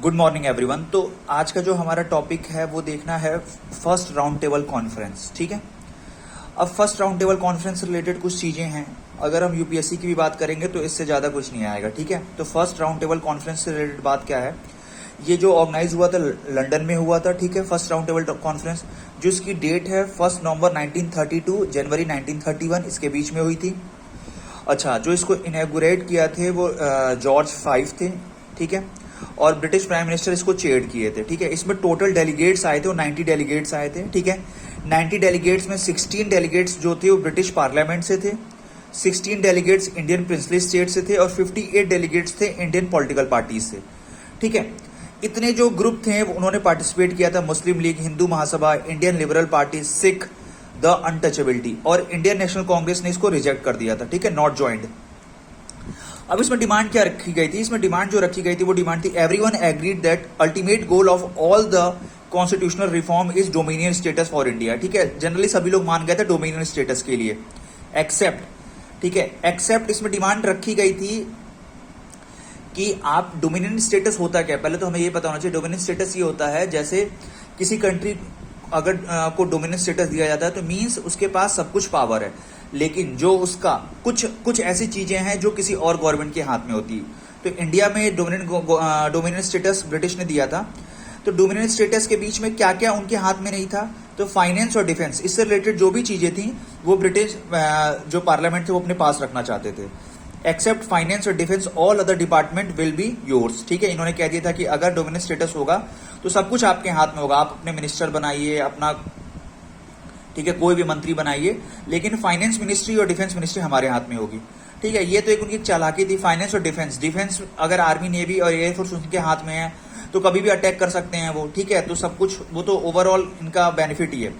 Good morning everyone. तो आज का जो हमारा टॉपिक है वो देखना है फर्स्ट राउंड टेबल कॉन्फ्रेंस। ठीक है, अब फर्स्ट राउंड टेबल कॉन्फ्रेंस से रिलेटेड कुछ चीजें हैं। अगर हम यूपीएससी की भी बात करेंगे तो इससे ज्यादा कुछ नहीं आएगा। ठीक है, तो फर्स्ट राउंड टेबल कॉन्फ्रेंस से रिलेटेड बात क्या है, ये जो ऑर्गेनाइज हुआ था लंदन में हुआ था। ठीक है, फर्स्ट राउंड टेबल कॉन्फ्रेंस जिसकी डेट है 1 नवंबर 1932 जनवरी 1931, इसके बीच में हुई थी। अच्छा, जो इसको इनॉग्रेट किया थे वो जॉर्ज 5 थे। ठीक है, और ब्रिटिश प्राइम मिनिस्टर इसको चेयर किए थे। ठीक है, इसमें टोटल डेलीगेट्स आए थे वो 90 डेलीगेट्स आए थे। ठीक है, 90 डेलीगेट्स में 16 डेलीगेट्स जो थे वो ब्रिटिश पार्लियामेंट से थे, 16 डेलीगेट्स इंडियन प्रिंसली स्टेट से थे और 58 डेलीगेट्स थे इंडियन पॉलिटिकल पार्टीज से। ठीक है, इतने जो ग्रुप थे उन्होंने पार्टिसिपेट किया था। Muslim League, Hindu Mahasabha, Indian Liberal Party, Sikh, the untouchability और इंडियन नेशनल कांग्रेस ने इसको रिजेक्ट कर दिया था। ठीक है, नॉट ज्वाइंट। अब इसमें डिमांड क्या रखी गई थी, इसमें डिमांड जो रखी गई थी वो डिमांड थी everyone agreed that ultimate goal of all the constitutional reform is dominion status for India. ठीक है, जनरली सभी लोग मान गए थे डोमिनियन स्टेटस के लिए, एक्सेप्ट, ठीक है, एक्सेप्ट इसमें डिमांड रखी गई थी कि आप डोमिनियन स्टेटस होता क्या है, पहले तो हमें ये पता होना चाहिए। डोमिनियन स्टेटस ये होता है जैसे किसी कंट्री अगर को डोमिनियन स्टेटस दिया जाता है तो मींस उसके पास सब कुछ पावर है, लेकिन जो उसका कुछ ऐसी चीजें हैं जो किसी और गवर्नमेंट के हाथ में होती है। तो इंडिया में डोमिनियन स्टेटस ब्रिटिश ने दिया था। तो डोमिनियन स्टेटस के बीच में क्या क्या उनके हाथ में नहीं था, तो फाइनेंस और डिफेंस, इससे रिलेटेड जो भी चीजें थी वो ब्रिटिश जो पार्लियामेंट थे वो अपने पास रखना चाहते थे। एक्सेप्ट फाइनेंस और defence all other department will be yours. ठीक है, इन्होंने कह दिया था कि अगर डोमिनियन स्टेटस होगा तो सब कुछ आपके हाथ में होगा, आप अपने मिनिस्टर बनाइए अपना, ठीक है, कोई भी मंत्री बनाइए, लेकिन फाइनेंस मिनिस्ट्री और डिफेंस मिनिस्ट्री हमारे हाथ में होगी। ठीक है, ये तो एक उनकी चालाकी थी। फाइनेंस और डिफेंस, डिफेंस अगर आर्मी, नेवी और एयरफोर्स उनके हाथ में है तो कभी भी अटैक कर सकते हैं वो। ठीक है, तो सब कुछ वो तो ओवरऑल इनका बेनिफिट ही है।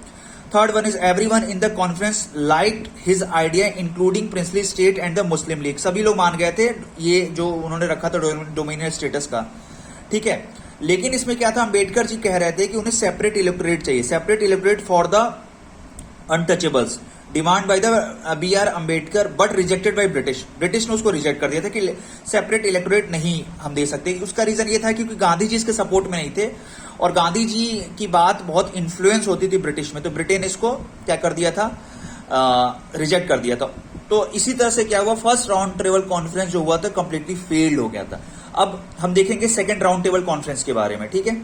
Third one is everyone in the conference liked his idea including princely state and the Muslim league. सभी लोग मान गए थे ये जो उन्होंने रखा था डोमिनियन स्टेटस का। ठीक है, लेकिन इसमें क्या था, अंबेडकर जी कह रहे थे कि उन्हें सेपरेट इलेक्टोरेट चाहिए, separate electorate for the untouchables, demand by the B R. Ambedkar but rejected by British. British ने उसको रिजेक्ट कर दिया था कि सेपरेट इलेक्टोरेट नहीं हम दे सकते। उसका रीजन ये था क्योंकि गांधी जी इसके सपोर्ट में नहीं थे और गांधी जी की बात बहुत इन्फ्लुएंस होती थी ब्रिटिश में, तो ब्रिटेन इसको क्या कर दिया था, रिजेक्ट कर दिया था। तो इसी तरह से क्या हुआ, फर्स्ट राउंड टेबल कॉन्फ्रेंस जो हुआ था कंप्लीटली फेल्ड हो गया था। अब हम देखेंगे सेकेंड राउंड टेबल कॉन्फ्रेंस के बारे में। ठीक है,